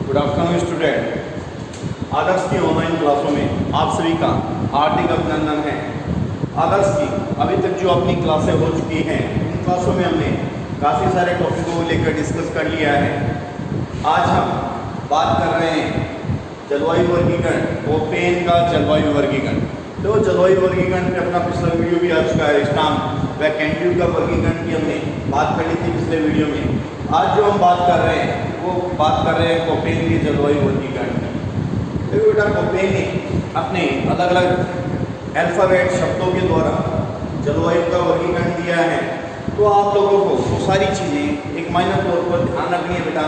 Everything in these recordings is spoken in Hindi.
Good afternoon student. आदर्श की ऑनलाइन क्लासों में आप सभी का हार्दिक अभिनंदन है। आदर्श की अभी तक जो अपनी क्लासें हो चुकी हैं उन क्लासों में हमने काफ़ी सारे टॉपिकों को लेकर डिस्कस कर लिया है। आज हम बात कर रहे हैं जलवायु वर्गीकरण, कोपेन का जलवायु वर्गीकरण। तो जलवायु वर्गीकरण पे अपना पिछला वीडियो भी आ चुका है। स्टाम्प व कैंड्यू का वर्गीकरण की हमने बात कर ली थी पिछले वीडियो में। आज जो हम बात कर रहे हैं वो बात कर रहे हैं कोपेन के जलवायु वर्गीकरण की। तो बेटा कोपेन ने अपने अलग अलग अल्फाबेट शब्दों के द्वारा जलवायु का वर्गीकरण दिया है। तो आप लोगों को वो सारी चीज़ें एक माइनर तौर पर ध्यान रखनी है बेटा,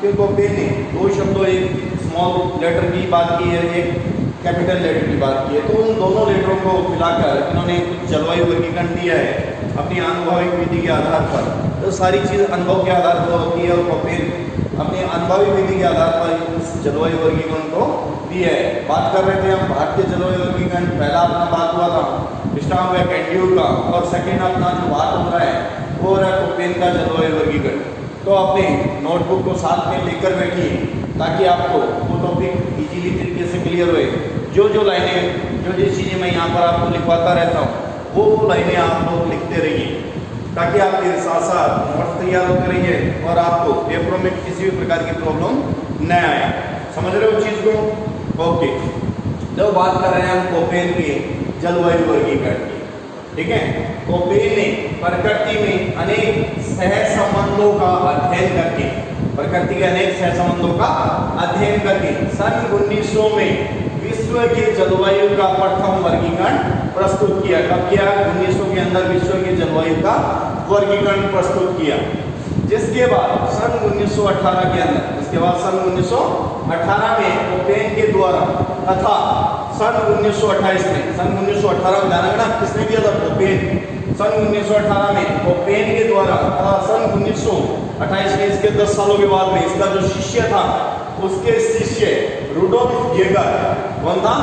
कि कोपेन ने दो शब्दों, एक स्मॉल लेटर की बात की है, एक कैपिटल लेटर की बात की है। तो उन दोनों लेटरों को मिलाकर इन्होंने कुछ जलवायु वर्गीकरण दिया है अपनी अनुभविक विधि के आधार पर। तो सारी चीज़ अनुभव के आधार पर होती है और कोपेन अपने अनुभविक विधि के आधार पर इस जलवायु वर्गीकरण को दिया है। बात कर रहे थे हम भारतीय जलवायु वर्गीकरण। पहला अपना बात हुआ था स्टाम्प व कैंड्यू का, और सेकेंड अपना जो बात हो रहा है वो रहा कोपेन का जलवायु वर्गीकरण। तो अपने नोटबुक को साथ में लेकर बैठिए ताकि आपको वो टॉपिक इजीली तरीके से क्लियर होए। जो लाइनें, जो चीज़ें मैं यहाँ पर आपको लिखवाता रहता हूँ वो लाइनें आप लोग लिखते रहिए ताकि आपके साथ साथ नोट्स तैयार होते रहिए और आपको पेपरों में किसी भी प्रकार की प्रॉब्लम न आए। समझ रहे हो चीज़ को? ओके। तो बात कर रहे हैं हम कोपेन के जलवायु वर्गीकरण की। ठीक है। कोपेन ने प्रकृति में अनेक सहसंबंधों का अध्ययन करके, प्रकृति के अनेक सहसंबंधों का अध्ययन करके सन 1900 में विश्व के जलवायु का प्रथम वर्गीकरण प्रस्तुत किया। कब किया? 1900 के अंदर विश्व के जलवायु का वर्गीकरण प्रस्तुत किया। जिसके बाद सन 1918 के अंदर, इसके बाद सन 1918 में कोपेन के द्वारा तथा सन 1928 में, सन 1918 में ध्यान रखना किसने दिया था? कोपेन। सन 1918 में कोपेन के द्वारा तथा सन 1928 में, इसके 10 सालों के बाद में, इसका जो शिष्य था उसके शिष्य रुडोल्फ गेगर, कौन था?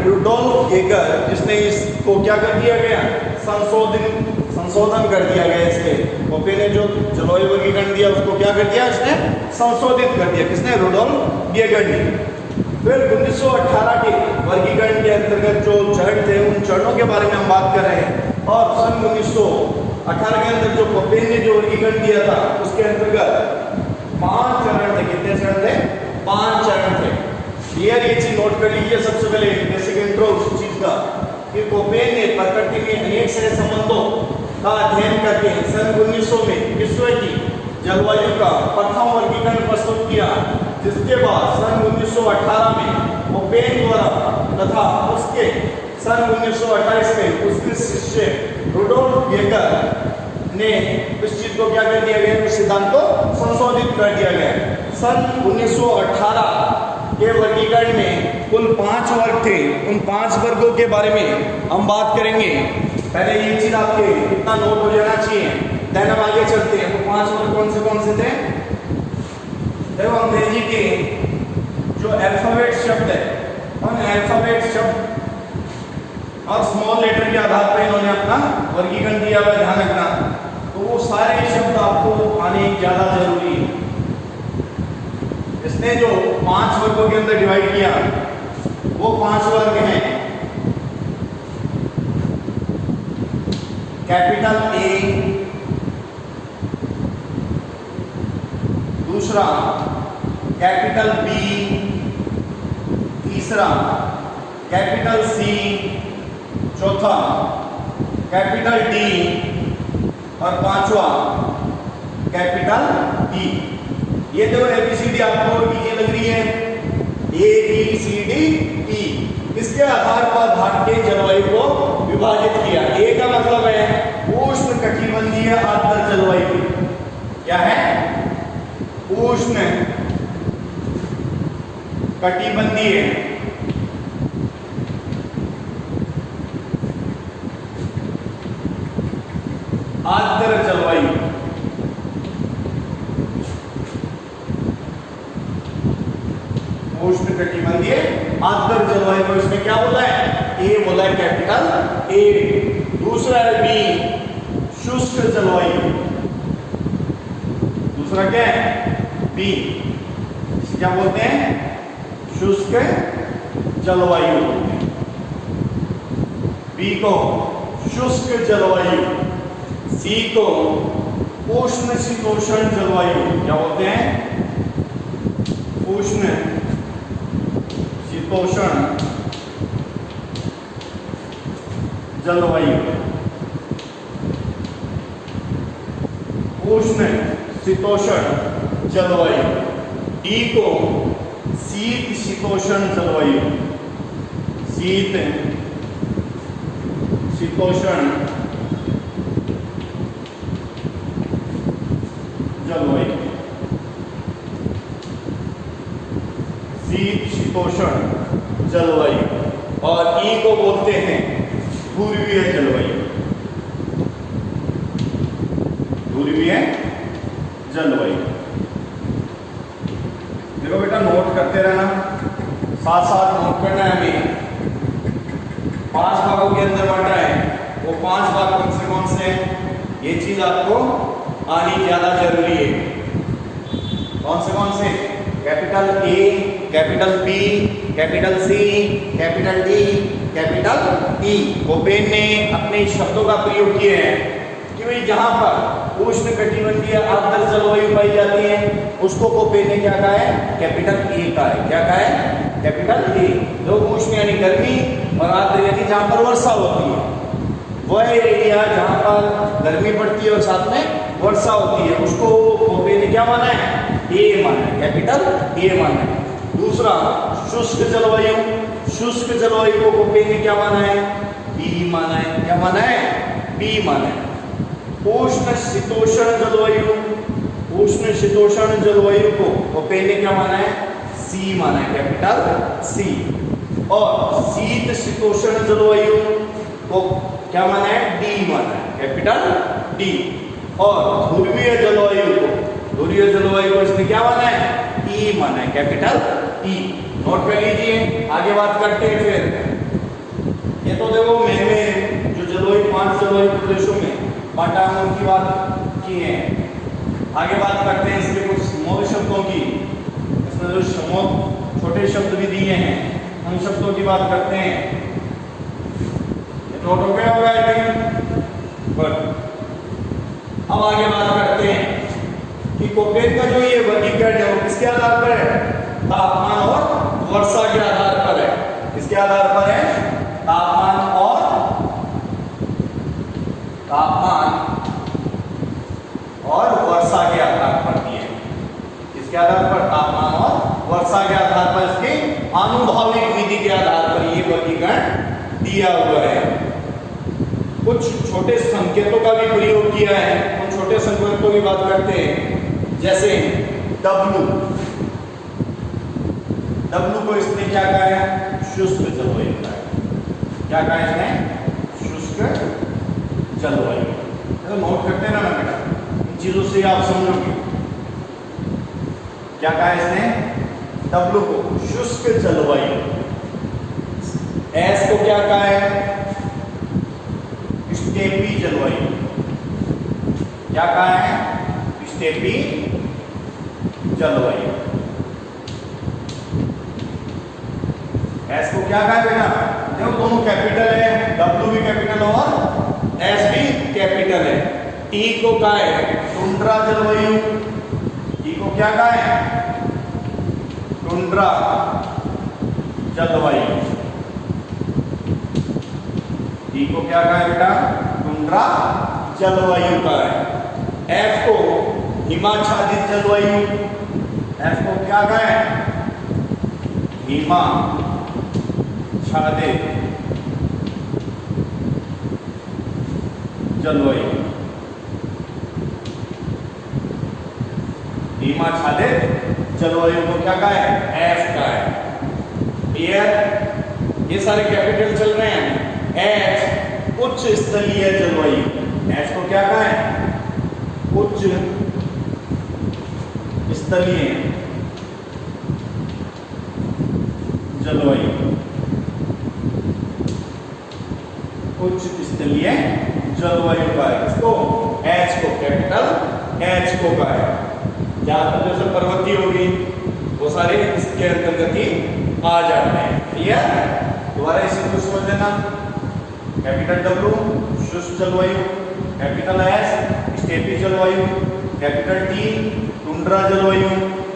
रुडोल्फ गेगर, जिसने इसको क्या कर दिया गया? संशोधन कर दिया गया। इसके कोपेन ने जो जलवायु वर्गीकरण दिया उसको क्या कर दिया? इसने संशोधित कर दिया। किसने? रुडोल्फ गेगर ने। फिर 1918 के वर्गीकरण के अंतर्गत जो चरण थे उन चरणों के बारे में हम बात कर रहे हैं। और सन 1918 के अंदर जो कोपेन ने जो वर्गीकरण दिया था उसके अंतर्गत 5 चरण थे। कितने चरण थे? 5 चरण थे। क्लियर? ये चीज नोट कर लीजिए सबसे पहले, बेसिक इंट्रो उस चीज का, कि कोपेन ने प्रकृति के अनेक सहसंबंधों का अध्ययन करके सन 1900 में विश्व की जलवायु का प्रथम वर्गीकरण प्रस्तुत किया। जिसके बाद सन 1918 में कोपेन द्वारा तथा उसके सन 1928 में उसके शिष्य रुडोल्फ गेगर ने इस चीज को क्या कर दिया गया? इस सिद्धांत को संशोधित कर दिया गया। सन 1918 के वर्गीकरण में कुल 5 वर्ग थे। उन 5 वर्गों के बारे में हम बात करेंगे। पहले ये चीज आपके इतना नोट हो जाना चाहिए, देन हम आगे चलते हैं। वो 5 वर्ग कौन से थे? देखो, अंग्रेजी के जो अल्फाबेट शब्द है उन अल्फाबेट शब्द और स्मॉल लेटर के आधार पर इन्होंने अपना वर्गीकरण दिया हुआ, ध्यान रखना। तो वो सारे शब्द आपको आने ज़्यादा जरूरी है। इसने जो 5 वर्गों के अंदर डिवाइड किया वो 5 वर्ग हैं। कैपिटल ए, दूसरा कैपिटल बी, तीसरा कैपिटल सी, चौथा कैपिटल डी और 5वां कैपिटल ई। ये जो ABCD आपको इजी लग रही है, ABCD E, इसके आधार पर भारतीय जलवायु को विभाजित किया। ए का मतलब है उष्ण कटिबंधीय आर्द्र जलवायु। क्या है? उष्ण कटिबंधीय आर्द्र जलवायु। उष्ण कटिबंधीय आर्द्र जलवायु को इसमें क्या बोला है? ए बोला है, कैपिटल ए। दूसरा है बी, शुष्क जलवायु। दूसरा क्या है? बी, क्या बोलते हैं? शुष्क जलवायु बोलते हैं। बी को शुष्क जलवायु, सी को उष्ण शीतोष्ण जलवायु क्या बोलते हैं? उष्ण शीतोष्ण जलवायु, उष्ण शीतोष्ण जलवायु। डी को शीत शीतोष्ण जलवायु, शीत शीतोष्ण जलवायु, शीत शीतोष्ण जलवायु। और ई को बोलते हैं ध्रुवीय जलवायु, ध्रुवीय जलवायु। देखो बेटा, नोट करते रहना, साथ साथ नोट करना है। हमें 5 भागों के अंदर बांटा है, वो 5 भाग कौन से हैं? ये चीज आपको आनी ज्यादा जरूरी है। कौन से? Capital A, capital B, capital C, capital D, capital E. Koppen ने अपने शब्दों का प्रयोग किए हैं कि भाई जहां पर उष्ण कटिबंधीय आर्द्र जलवायु पाई जाती है उसको कोपेन ने क्या कहा है? कैपिटल ए कहा है। क्या कहा है? Capital A. जो उष्ण यानी गर्मी और आर्द्र यानी जहां पर वर्षा होती है, वह एरिया जहां पर गर्मी पड़ती है और साथ में वर्षा होती है, उसको कोपेन ने क्या माना है? ए माना है, कैपिटल ए माना है। दूसरा शुष्क जलवायु, शुष्क जलवायु को कोपेन ने क्या माना है? बी माना है। क्या माना है? बी माना है। उष्ण शीतोष्ण जलवायु, उष्ण शीतोष्ण जलवायु को कोपेन ने क्या माना है? सी माना है, कैपिटल सी। और शीत शीतोष्ण जलवायु को क्या माना है? डी माना है, कैपिटल डी। और ध्रुवीय जलवायु को, ध्रुवीय जलवायु को इसने क्या माना है? ई माना है, कैपिटल ई। नोट कर लीजिए, आगे बात करते हैं। फिर ये तो देखो मैंने जो जलवायु 5 जलवायु प्रदेशों में बांटा है उनकी बात की है। आगे बात करते हैं इसके कुछ मूल शब्दों की। इसमें जो छोटे शब्द भी दिए हैं उन शब्दों की बात करते हैं। ये नोट हो गया होगा? अब आगे बात करते हैं कि कोपेन का जो ये वर्गीकरण है वो किसके आधार पर है? तापमान और वर्षा के आधार पर है। किसके आधार पर है? तापमान और वर्षा के आधार पर दिए। किसके आधार पर? तापमान और वर्षा के आधार पर, इसके आनुभाविक विधि के आधार पर ये वर्गीकरण दिया हुआ है। कुछ छोटे संकेतों का भी प्रयोग किया है, उन छोटे संकेतों की बात करते हैं। जैसे W को इसने क्या कहा है? शुष्क जलवायु कहा है। क्या कहा है इसने? शुष्क जलवायु। तो नोट करते ना बेटा, इन चीजों से आप समझोगे। क्या कहा है इसने? W को शुष्क जलवायु। S को क्या कहा है? स्टेपी जलवायु। क्या कहा है? स्टेपी जलवायु। एस को क्या कहा है बेटा? देखो दोनों कैपिटल है, W भी कैपिटल और S भी कैपिटल है। T को कहा है टुंड्रा जलवायु। T को क्या कहा है? टुंड्रा जलवायु। T को क्या कहा है बेटा? टुंड्रा जलवायु का है। F को हिमाच्छादित जलवायु। F को क्या कहा है? हिमाच्छादित जलवायु। हिमाच्छादित जलवायु को क्या कहा है? F का है। क्लियर? ये सारे कैपिटल चल रहे हैं। H उच्च स्थलीय जलवायु। H को क्या कहा है? उच्च स्थलीय जलवायु। उच्च स्थलीय जलवायु का है। इसको H को कैपिटल H को का है। जहां पर जैसे पर्वतीय होगी वो सारे इसके अंतर्गत ही आ जाते हैं। क्लियर? दोबारा इसे कुछ समझ लेना। कैपिटल डब्ल्यू शुष्क जलवायु, कैपिटल एस स्टेपी जलवायु, कैपिटल टी टुंड्रा जलवायु,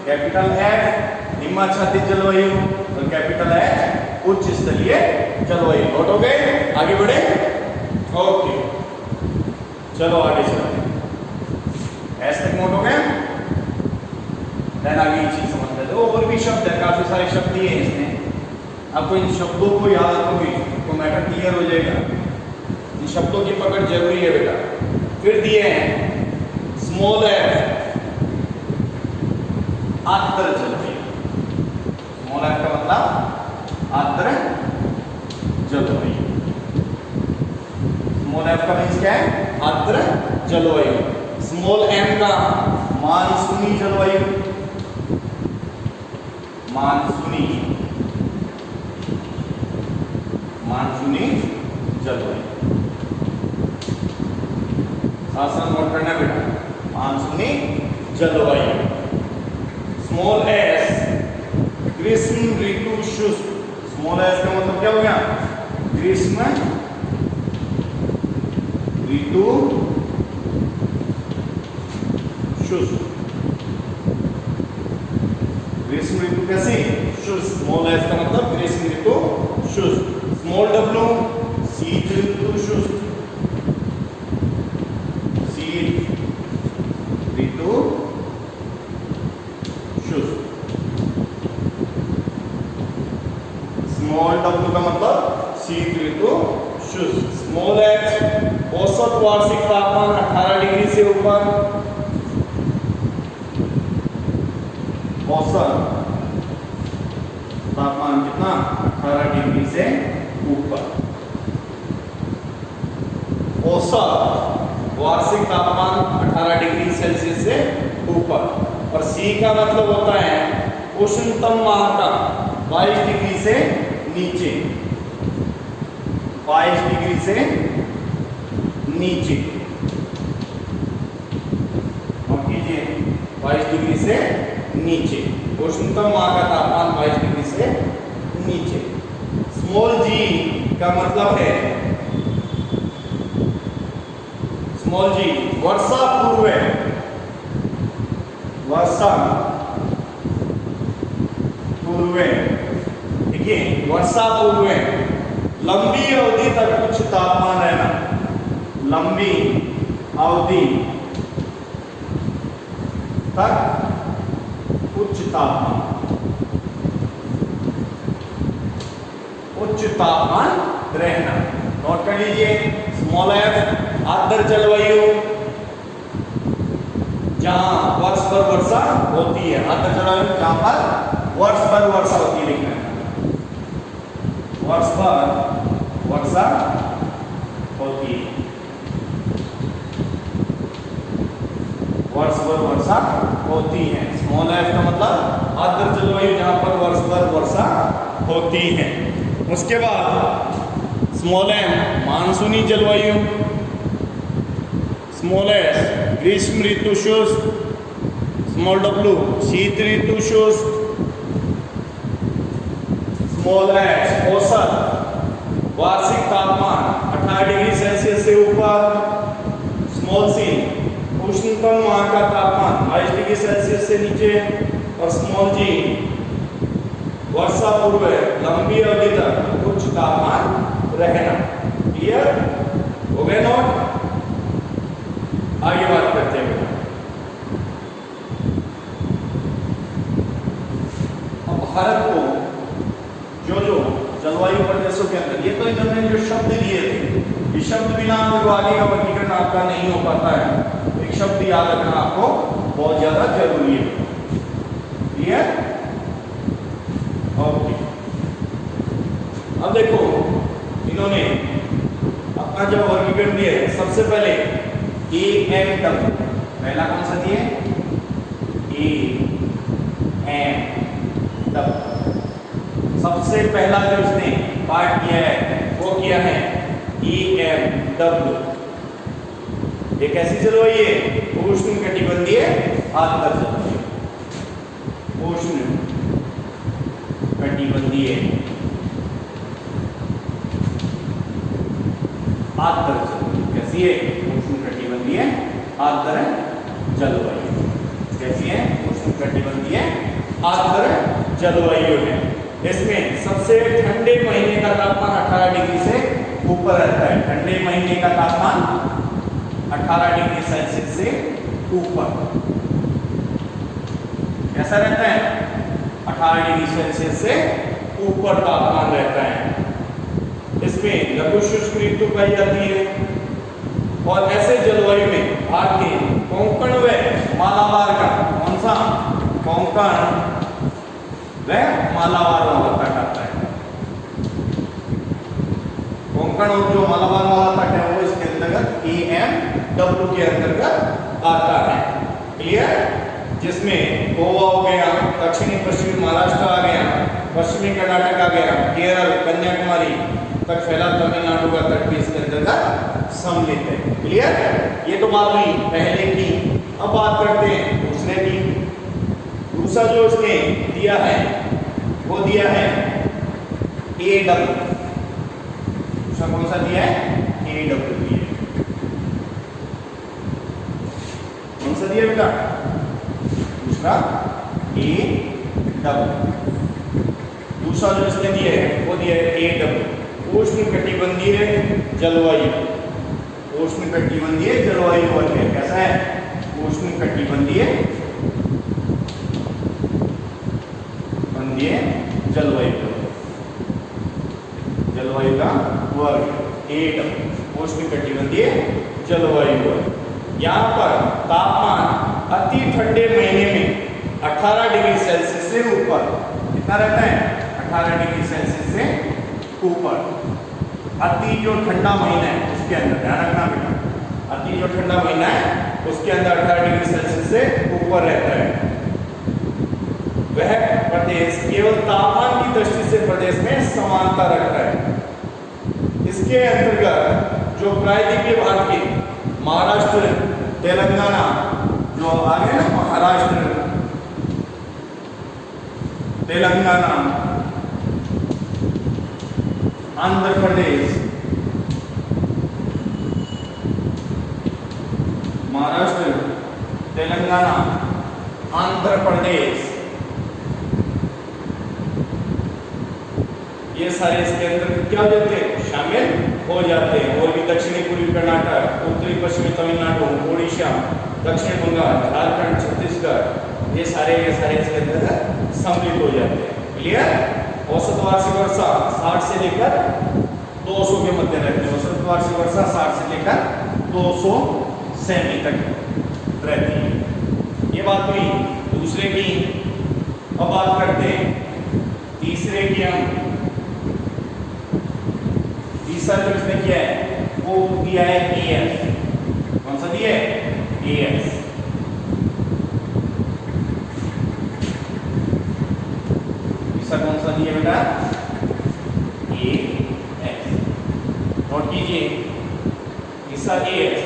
कैपिटल एफ निम्नाच्छादित जलवायु और कैपिटल एच उच्च स्तरीय जलवायु। नोट हो गए? आगे बढ़े? ओके, चलो आगे चलते हैं। एस तक नोट हो गए? देन आगे ये चीज समझ लेते हो। और भी शब्द है, काफी सारे शब्द दिए हैं इसमें, आपको इन शब्दों को याद रखोगे तो मैटर क्लियर हो जाएगा। इन शब्दों की पकड़ जरूरी है बेटा। फिर दिए हैं स्मॉल एफ आर्द्र जलवायु। स्मॉल एफ का मतलब आर्द्र जलवायु। स्मॉल एफ का मीन्स क्या है? आर्द्र जलवायु। स्मॉल एम का मानसूनी जलवायु, मानसूनी जलवायु। शासन नोट करना बेटा, मानसूनी जलवायु। स्मॉल एस ग्रीष्म ऋतु शुष्क। स्मॉल एस का मतलब क्या हो गया? ग्रीष्म ऋतु शुष्क। ग्रीष्म ऋतु कैसी? शुष्क। स्मॉल एस का मतलब ग्रीष्म ऋतु शुष्क। स्मॉल डब्ल्यू शीत ऋतु शुष्क, शीत ऋतु शुष्क। स्मॉल डब्ल्यू का मतलब शीत ऋतु शुष्क। स्मॉल एच औसत वार्षिक तापमान 18 डिग्री से ऊपर। औसत तापमान कितना? 18 डिग्री से ऊपर। औसत वार्षिक तापमान 18 डिग्री सेल्सियस से ऊपर। और सी का मतलब होता है उष्णतम माह का 22 डिग्री से नीचे। 22 डिग्री से नीचे। और कीजिए 22 डिग्री से नीचे। उष्णतम माह का तापमान 22 डिग्री से नीचे। स्मॉल जी का मतलब है, स्मॉल जी वर्षा पूर्व, वर्षा पूर्व। देखिए वर्षा पूर्व लंबी अवधि तक उच्च तापमान रहना। लंबी अवधि तक उच्च तापमान, उच्च तापमान रहना। नोट कर लीजिए। स्मॉल एफ आर्द्र जलवायु, जहां वर्ष भर वर्षा होती है। आर्द्र जलवायु जहां पर वर्ष भर वर्षा होती है। लिखना है वर्ष भर वर्षा होती है। वर्ष भर वर्षा होती है। स्मॉल एफ का मतलब आर्द्र जलवायु जहां पर वर्ष भर वर्षा होती है। उसके बाद स्मॉल एम मानसूनी जलवायु, स्मॉल एस ग्रीष्म ऋतु शुष्क, स्मॉल डब्ल्यू शीत ऋतु शुष्क, स्मॉल एच औसत वार्षिक तापमान 18 डिग्री सेल्सियस से ऊपर, स्मॉल सी उष्णतम माह का तापमान 22 डिग्री सेल्सियस से नीचे, और स्मॉल जी वर्षा पूर्व लंबी अवधि तक उच्च तापमान रहना। क्लियर हो गए? नोट। आगे बात करते हैं। अब भारत को जो जो जलवायु प्रदेशों के अंदर, ये तो इन्होंने जो शब्द दिए थे, ये शब्द बिना आगे का वर्गीकरण आपका नहीं हो पाता है। एक शब्द याद रखना आपको बहुत ज्यादा जरूरी है। क्लियर? ओके। अब देखो इन्होंने अपना जो वर्गीकरण दिया है, सबसे पहले AM पहला कौन सा दिए? AM। सबसे पहला जो इसने पार्ट किया है वो किया है EMW। ये कैसी जलवायु है? उष्ण कटिबंधीय आर्द्र जलवायु। उष्ण कटिबंधीय आर्द्र जलवायु। कैसी है? उष्णकटिबंधीय आर्द्र जलवायु। कैसी है? उष्णकटिबंधीय आर्द्र जलवायु है। इसमें सबसे ठंडे महीने का तापमान 18 डिग्री से ऊपर रहता है। ठंडे महीने का तापमान 18 डिग्री सेल्सियस से ऊपर कैसा रहता है? 18 डिग्री सेल्सियस से ऊपर तापमान रहता है। इसमें लघु शुष्क ऋतु पाई जाती है और ऐसे जलवायु में भारत के कोंकण व मालाबार का कौन सा? कोंकण व मालाबार वाला तट आता है। कोंकण और जो मालाबार वाला तट है वो इसके अंतर्गत EMW के अंतर्गत आता है। क्लियर? जिसमें गोवा हो गया, दक्षिणी पश्चिमी महाराष्ट्र आ गया, पश्चिमी कर्नाटक आ गया, केरल, कन्याकुमारी तक फैला तमिलनाडु का तट भी इसके अंतर्गत सम्मिलित है। क्लियर? ये तो बात हुई पहले की। अब बात करते हैं दूसरे की। दूसरा जो इसने दिया है वो दिया है AW। दूसरा कौन सा दिया है? AW दिया है। कौन सा दिया बेटा? दूसरा AW। दूसरा जो इसने दिया है वो दिया है AW, उष्णकटिबंधीय जलवायु। उष्णकटिबंधीय जलवायु वर्ग है। कैसा है? उष्णकटिबंधीय जलवायु, जलवायु का वर्ग AW, उष्णकटिबंधीय जलवायु वर्ग। यहाँ पर तापमान अति ठंडे महीने में 18 डिग्री सेल्सियस से ऊपर कितना रहता है? 18 डिग्री सेल्सियस से ऊपर। अति जो ठंडा महीना है उसके अंदर ध्यान रखना बेटा, अति जो ठंडा महीना है उसके अंदर 18 डिग्री सेल्सियस से ऊपर रहता है। वह प्रदेश केवल तापमान की दृष्टि से प्रदेश में समानता रखता है। इसके अंतर्गत जो प्रायद्वीपीय भारत के महाराष्ट्र, तेलंगाना जो आगे ना, महाराष्ट्र, तेलंगाना, आंध्र प्रदेश, महाराष्ट्र, तेलंगाना, आंध्र प्रदेश, ये सारे इसके अंदर क्या हो जाते हैं? शामिल हो जाते हैं। और भी दक्षिणी पूर्वी कर्नाटक, उत्तरी पश्चिमी तमिलनाडु, उड़ीसा, दक्षिण बंगाल, झारखंड, छत्तीसगढ़, ये सारे इसके अंदर सम्मिलित हो जाते हैं। क्लियर? औसत वार्षिक वर्षा 60 से लेकर 200 के मध्य रहती है। औसत वार्षिक वर्षा 60 से लेकर 200 सेमी तक रहती है। ये बात हुई दूसरे की। अब बात करते हैं तीसरे की। हम तीसरा जो इसने किया है वो दिया है AS। कौन सा दिया है? AS। तीसरा कौन सा दिया बेटा? AS। नोट कीजिए, तीसरा AS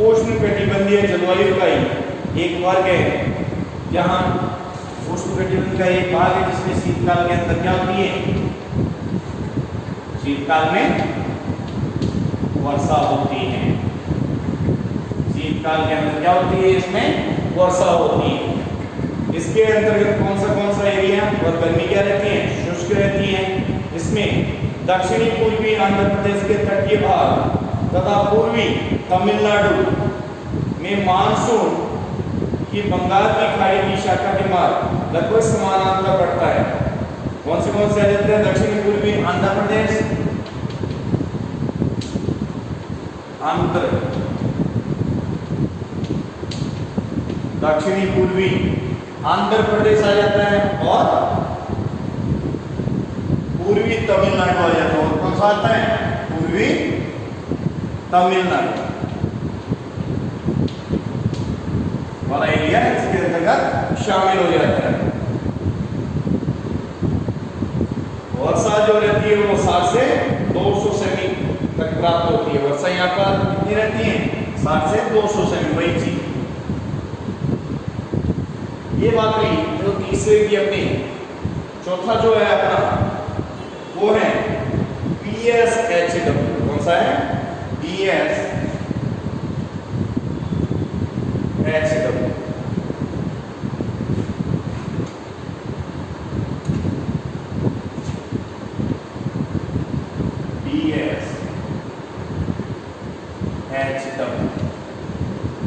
उष्णकटिबंधीय जलवायु का ही एक वर्ग है, जहां उष्णकटिबंध का एक भाग है जिसमें शीतकाल के अंदर क्या होती है? शीतकाल में वर्षा होती है। शीतकाल के अंदर क्या होती है? इसमें वर्षा होती है। इसके अंतर्गत कौन सा एरिया और गर्मी क्या रहती है? शुष्क रहती है। इसमें दक्षिणी पूर्वी आंध्र प्रदेश के तटीय भाग तथा पूर्वी तमिलनाडु में मानसून की बंगाल की खाड़ी की शाखा के मार्ग लगभग समानांतर पड़ता है। कौन से आ जाते हैं? दक्षिणी पूर्वी आंध्र प्रदेश, दक्षिणी पूर्वी आंध्र प्रदेश आ जाता है और पूर्वी तमिलनाडु आ जाता है। और कौन सा आता है? पूर्वी तमिलनाडु वाला एरिया इसके अंतर्गत शामिल हो जाता है। वर्षा जो रहती है वो 60 से 200 सेमी तक प्राप्त होती है। वर्षा यहाँ पर कितनी रहती है? 60 से 200 सेमी, वही चीज। ये बात रही जो तीसरे की अपनी। चौथा जो है अपना वो है PSHW। कौन सा है? PSHW।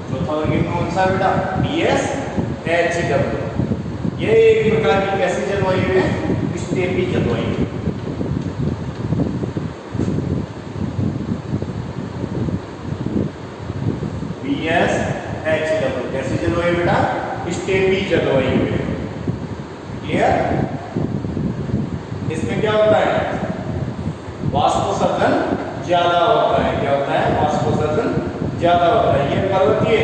चौथा वर्गीकरण कौन सा है बेटा? PSHW। ये एक प्रकार की कैसी जलवायु है? स्टेपी जलवायु। PSHW कैसी जलवायु बेटा? स्टेपी जलवायु है। क्लियर? इसमें क्या होता है? वाष्पोत्सर्जन ज्यादा होता है। क्या होता है? वाष्पोत्सर्जन ज्यादा होता है। ये पर्वतीय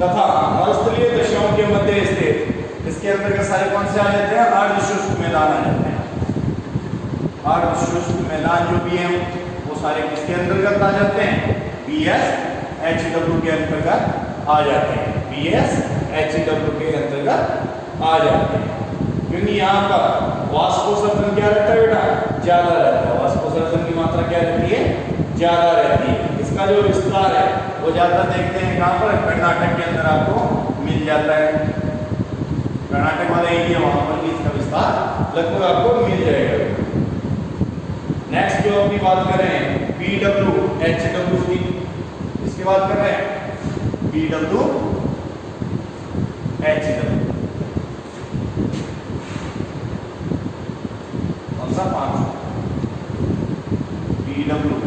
तथा मरुस्थलीय दशाओं के मध्य स्थित, इसके अंतर्गत सारे कौन से आ जाते हैं? अर्धशुष्क मैदान आ जाते हैं। अर्धशुष्क मैदान जो भी हैं वो सारे किसके अंतर्गत आ जाते हैं? PSHW के अंतर्गत आ जाते हैं। PSHW के अंतर्गत आ जाते हैं क्योंकि यहाँ पर वाष्पोत्सर्जन क्या रहता है बेटा? ज्यादा रहता है। वाष्पोत्सर्जन की मात्रा क्या रहती है? ज्यादा रहती है। इसका जो विस्तार है वो ज्यादा देखते हैं कहाँ पर? कर्नाटक के अंदर आपको मिल जाता है। कर्नाटक वाला एरिया वहां पर भी इसका विस्तार लगभग आपको मिल जाएगा। नेक्स्ट जो अपनी बात करें PWHW की, इसकी बात कर रहे हैं। PWHW कौन सा? 5 PWHW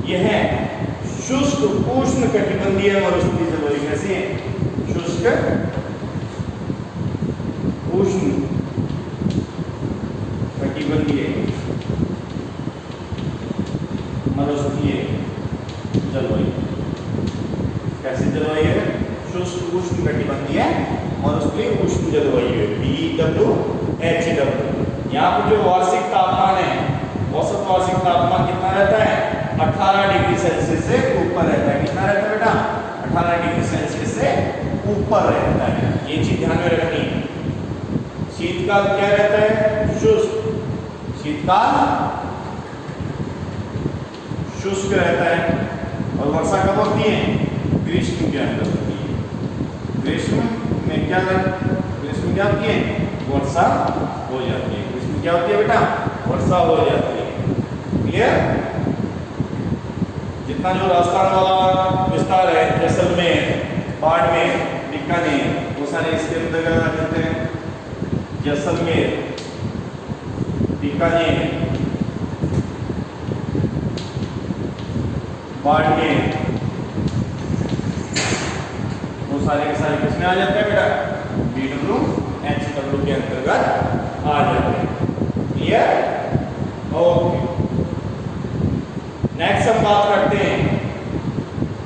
यह है शुष्क उष्ण कटिबंधीय मरुस्थलीय जलवायु। कैसी है? शुष्क उष्ण कटिबंधीय मरुस्थलीय जलवायु। कैसी जलवायु है? शुष्क उष्ण कटिबंधीय मरुस्थलीय उष्ण जलवायु है। PWHW। यहाँ पर जो वार्षिक तापमान है, औसत वार्षिक तापमान कितना रहता है? 18 डिग्री सेल्सियस से ऊपर रहता है। कितना रहता है बेटा? 18 डिग्री सेल्सियस से ऊपर रहता है। ये चीज ध्यान में रखनी है। शीतकाल क्या रहता है? शुष्क। शीतकाल शुष्क रहता है। और वर्षा कब होती है? ग्रीष्म के अंदर होती है। ग्रीष्म में क्या होती है? वर्षा हो जाती है। ग्रीष्म क्या होती है बेटा? वर्षा हो जाती है। क्लियर? जितना जो राजस्थान वाला विस्तार है, जैसलमेर, बाड़मेर, बीकानेर, वो सारे इसके अंतर्गत आ जाते हैं। जैसलमेर, बीकानेर, बाड़मेर, वो सारे के सारे किसमें आ जाते हैं बेटा? PWHW के अंतर्गत आ जाते हैं। क्लियर? ओके। नेक्स्ट हम बात करते हैं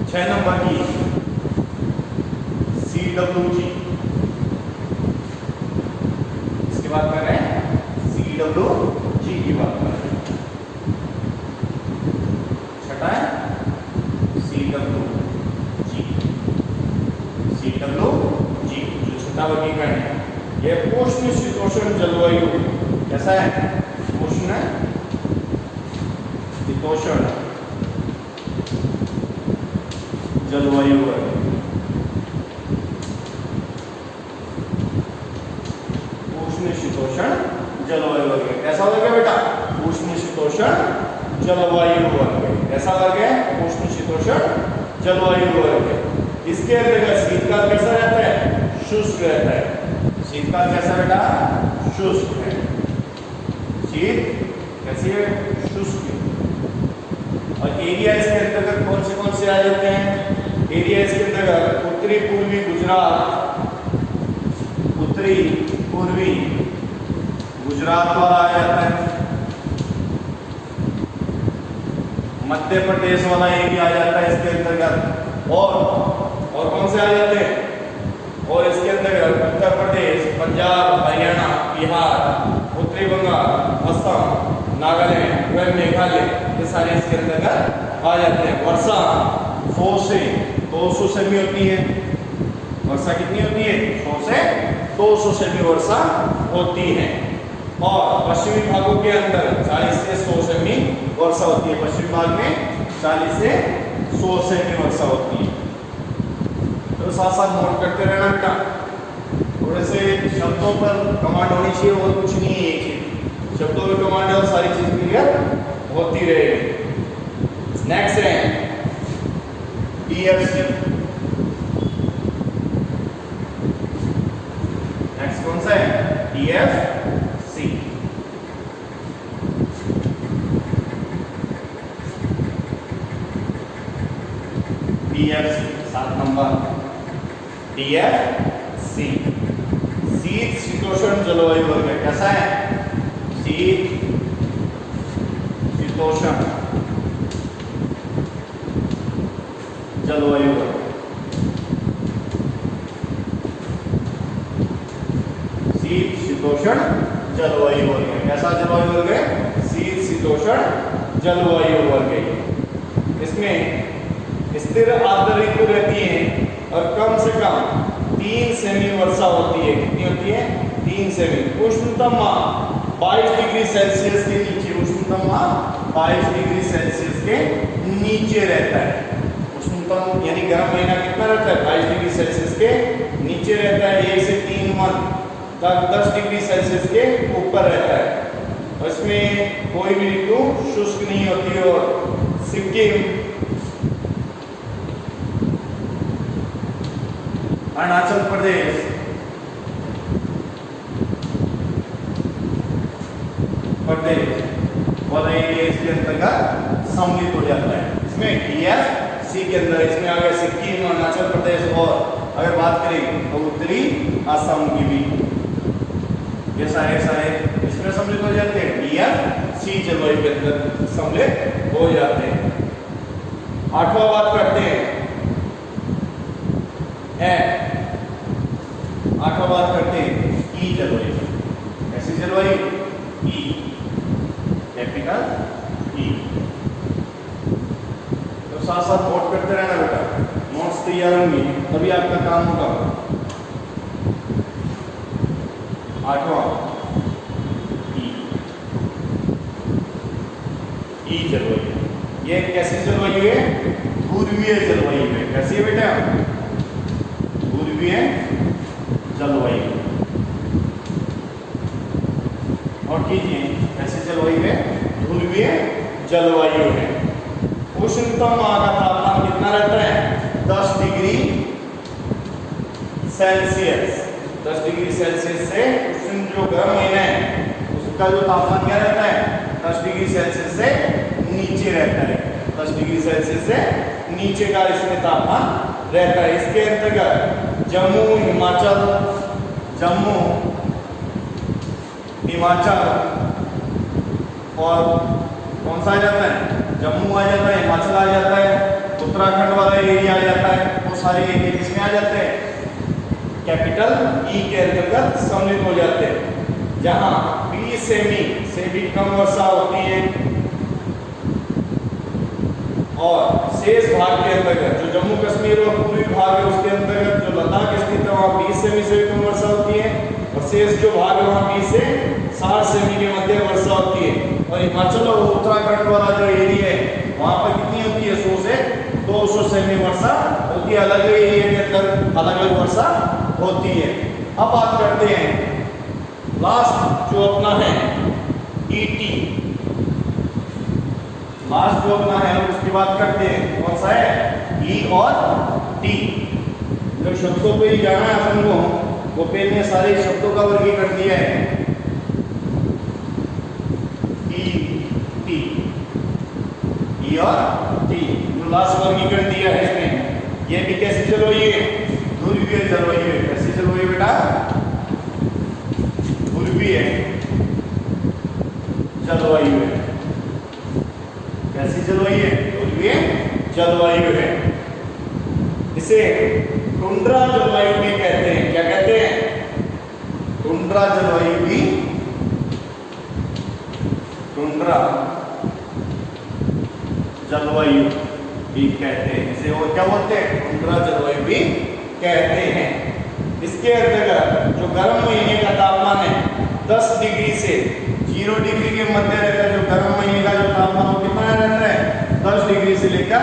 6 नंबर की CWG। इसकी बात कर रहे हैं। CWG की बात कर रहे हैं। छठा है CWG। CWG जो छठा वर्गीकरण है, यह उष्ण शीतोष्ण जलवायु। कैसा है? उष्ण शीतोष्ण जलवायु है। उष्ण शीतोष्ण जलवायु वर्ग। कैसा वर्ग है बेटा? उष्ण शीतोष्ण जलवायु वर्ग। कैसा वर्ग है? उष्ण शीतोष्ण जलवायु वर्ग। इसके अंतर्गत शीतकाल कैसा रहता है? शुष्क रहता है। शीतकाल कैसा बेटा? शुष्क है। शीत कैसी है? शुष्क। और एरिया इसके अंतर्गत कौन से आ जाते हैं? एरिया इसके अंतर्गत उत्तरी पूर्वी गुजरात, उत्तरी पूर्वी गुजरात वाला आ जाता है। मध्य प्रदेश वाला एरिया आ जाता है इसके अंतर्गत। और कौन से आ जाते हैं? और इसके अंतर्गत उत्तर प्रदेश, पंजाब, हरियाणा, बिहार, उत्तरी बंगाल, असम, नागालैंड व मेघालय, ये सारे इसके अंतर्गत आ जाते हैं। वर्षा 100 से 200 सेमी होती है। वर्षा कितनी होती है? 100 से 200 सेमी वर्षा होती है। और पश्चिमी भागों के अंदर 40 से 100 सेमी वर्षा होती है। पश्चिमी भाग में 40 से 100 सेमी वर्षा होती है। तो साथ साथ नोट करते रहना बेटा। थोड़े से शब्दों पर कमांड होनी चाहिए और कुछ नहीं है। एक ही शब्दों में कमांड है और सारी चीज क्लियर होती रहेगी। नेक्स्ट है DFC। नेक्स्ट कौन सा है? DFC। DFC 7 number DFC। शीत शीतोष्ण जलवायु वर्ग है। कैसा है? शीत शीतोष्ण जलवायु वर्ग। शीत शीतोष्ण जलवायु वर्ग है। कैसा जलवायु वर्ग है? शीत शीतोष्ण जलवायु वर्ग है। इसमें स्थिर आर्द्र ऋतु रहती है और कम से कम 3 सेमी वर्षा होती है। कितनी होती है? 3 सेमी। उष्णतम 22 डिग्री सेल्सियस के नीचे, उष्णतम 22 डिग्री सेल्सियस के नीचे रहता है। उष्णतम यानी गर्म महीना कितना रहता है? 22 डिग्री सेल्सियस के नीचे रहता है। 1 से 3 मंथ तक 10 डिग्री सेल्सियस के ऊपर रहता है। और इसमें कोई भी ऋतु शुष्क नहीं होती। और सिक्किम, अरुणाचल प्रदेश, और ये इसके अंतर्गत सम्मिलित हो जाता है। इसमें DFC के अंदर इसमें आ गया सिक्किम, अरुणाचल प्रदेश और अगर बात करें तो उत्तरी असम की भी, ये सारे इसमें सम्मिलित हो जाते हैं। DFC जलवायु के अंदर सम्मिलित हो जाते हैं। 8वां बात करते हैं 8वां बात करते हैं E जलवायु। ऐसी जलवायु E, कैपिटल E। तो साथ साथ नोट करते रहना बेटा। नोट्स तैयार होंगे तभी आपका काम होगा। 8वां E जलवायु। ये कैसी जलवायु है? ध्रुवीय जलवायु है। कैसी है बेटा? ध्रुवीय जलवायु। और कीजिए कैसी जलवायु है? ध्रुवीय जलवायु है। उष्णतम का तापमान कितना रहता है? 10 डिग्री सेल्सियस। 10 डिग्री सेल्सियस से उष्ण जो गर्म महीना है उसका जो तापमान क्या रहता है? 10 डिग्री सेल्सियस से नीचे रहता है। 10 डिग्री सेल्सियस से नीचे का इसमें तापमान रहता है। इसके अंतर्गत जम्मू हिमाचल और कौन सा आ जाता है? जम्मू आ जाता है, हिमाचल आ जाता है, उत्तराखंड वाला एरिया आ जाता है। वो सारे एरिया किसमें आ जाते हैं? कैपिटल E के अंतर्गत सम्मिलित हो जाते हैं। जहां 20 सेमी से भी कम वर्षा होती है। और शेष भाग के अंतर्गत जो जम्मू कश्मीर और पूर्वी भाग है उसके अंतर्गत जो लद्दाख स्थित है वहाँ 20 सेमी से भी कम वर्षा होती है। और शेष जो भाग है वहाँ 20 से 60 सेमी के मध्य वर्षा होती है। और हिमाचल और उत्तराखंड वाला जो एरिया है वहाँ पर कितनी होती है? 100 से 200 सेमी वर्षा होती है। अलग एरिया के अंदर अलग अलग वर्षा होती है। अब बात करते हैं लास्ट जो अपना है ET। लास्ट जो अपना है उसकी बात करते हैं। कौन सा है? E और T। जो शब्दों पे ही जाना है अपन को, वो पेन ने सारे शब्दों का वर्गीकरण दिया है। E और T जो लास्ट वर्गीकरण दिया है इसमें। ये भी कैसी जलवायु है? ध्रुवीय जलवायु है। कैसी जलवायु बेटा? ध्रुवीय जलवायु है। कैसी जलवायु है? ध्रुवीय जलवायु है। इसे टुंड्रा जलवायु भी कहते हैं। क्या कहते हैं? टुंड्रा जलवायु भी टुंड्रा जलवायु भी कहते हैं, इसे और क्या बोलते हैं? टुंड्रा जलवायु भी कहते हैं। इसके अंतर्गत जो गर्म महीने का तापमान है 10 डिग्री से 0 डिग्री के मध्य रहता है। जो गर्म महीने का जो तापमान वो कितना रहता है? 10 डिग्री से लेकर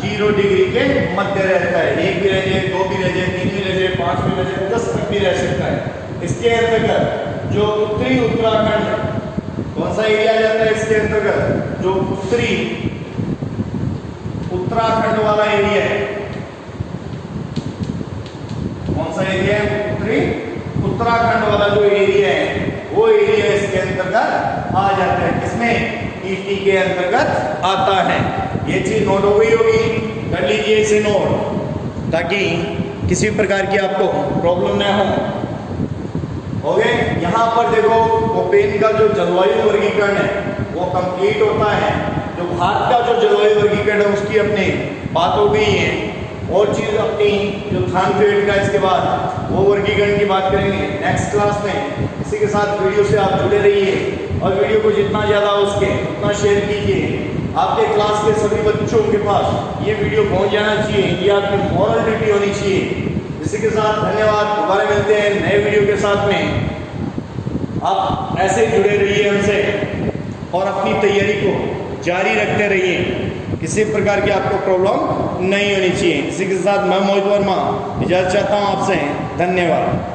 0 डिग्री के मध्य रहता है। 1 भी रह जाए, 2 भी रह जाए, 3 भी रह जाए, 5 भी रह जाए, 10 तक भी रह सकता है। इसके अंतर्गत जो उत्तरी उत्तराखंड, कौन सा एरिया जाता है इसके अंतर्गत? जो उत्तरी उत्तराखंड वाला एरिया है, कौन सा एरिया है? उत्तरी उत्तराखंड वाला जो एरिया है वो एरिया इसके अंतर्गत आ जाता है। किसमें? ईटी के अंतर्गत आता है। ये चीज नोट हो गई होगी, कर लीजिए इसे नोट, ताकि किसी प्रकार की आपको प्रॉब्लम न हो गए। यहाँ पर देखो कोपेन का जो जलवायु वर्गीकरण है वो कंप्लीट होता है। जो भारत का जो जलवायु वर्गीकरण है उसकी अपनी बात हो गई है। और चीज अपनी जो थानफेड का इसके बाद वो वर्गीकरण की बात करेंगे नेक्स्ट क्लास में। इसी के साथ वीडियो से आप जुड़े रहिए और वीडियो को जितना ज़्यादा हो सके उतना शेयर कीजिए। आपके क्लास के सभी बच्चों के पास ये वीडियो पहुंच जाना चाहिए, ये आपकी मॉरल ड्यूटी होनी चाहिए। इसी के साथ धन्यवाद, दोबारा मिलते हैं नए वीडियो के साथ में। आप ऐसे जुड़े रहिए हमसे और अपनी तैयारी को जारी रखते रहिए। किसी प्रकार की आपको प्रॉब्लम नहीं होनी चाहिए। इसी के साथ मैं मोहित वर्मा इजाज़त चाहता हूँ आपसे। धन्यवाद।